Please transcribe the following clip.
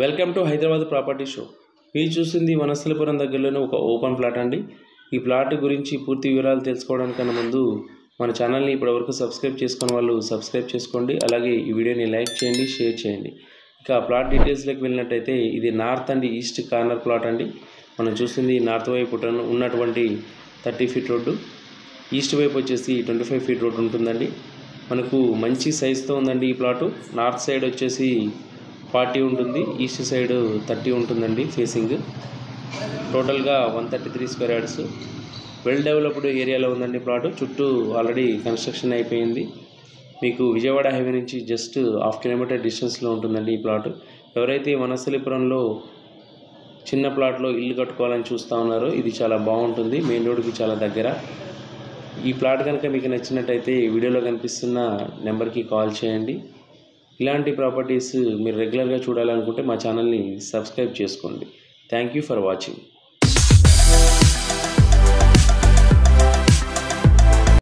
Welcome to Hyderabad property show. మీరు చూస్తుంది వనస్థలిపురం దగ్గరలోనే ఒక ఓపెన్ ప్లాట్ అండి. ఈ ప్లాట్ గురించి పూర్తి వివరాలు తెలుసుకోవడానికన్నా ముందు మన ఛానల్ని ఇప్పటివరకు సబ్స్క్రైబ్ చేసుకున్న వాళ్ళు సబ్స్క్రైబ్ చేసుకోండి. అలాగే ఈ వీడియోని లైక్ చేయండి, షేర్ చేయండి. ఇక ప్లాట్ డీటెయిల్స్లోకి వెళ్ళినట్టయితే ఇది north and east corner plot అండి. మనం చూస్తుంది నార్త్ వైపు ఉన్నటువంటి 30 ఫీట్ రోడ్డు, ఈస్ట్ వైపు వచ్చేసి 25 ఫీట్ రోడ్డు ఉంటుందండి. మనకు మంచి సైజుతో ఉందండి ఈ ప్లాటు. నార్త్ సైడ్ వచ్చేసి 40 ఉంటుంది, ఈస్ట్ సైడ్ 30 ఉంటుందండి ఫేసింగ్. టోటల్గా 133 స్క్వేర్ యార్డ్స్. వెల్ డెవలప్డ్ ఏరియాలో ఉందండి ప్లాటు. చుట్టూ ఆల్రెడీ కన్స్ట్రక్షన్ అయిపోయింది. మీకు విజయవాడ హైవే నుంచి జస్ట్ 1/2 కిలోమీటర్ డిస్టెన్స్లో ఉంటుందండి ఈ ప్లాటు. ఎవరైతే వనస్థలిపురంలో చిన్న ప్లాట్లో ఇల్లు కట్టుకోవాలని చూస్తూ ఉన్నారో ఇది చాలా బాగుంటుంది. మెయిన్ రోడ్కి చాలా దగ్గర. ఈ ప్లాట్ కనుక మీకు నచ్చినట్టయితే వీడియోలో కనిపిస్తున్న నెంబర్కి కాల్ చేయండి. ఇలాంటి ప్రాపర్టీస్ మీరు రెగ్యులర్గా చూడాలనుకుంటే మా ఛానల్ని సబ్స్క్రైబ్ చేసుకోండి. Thank you for watching.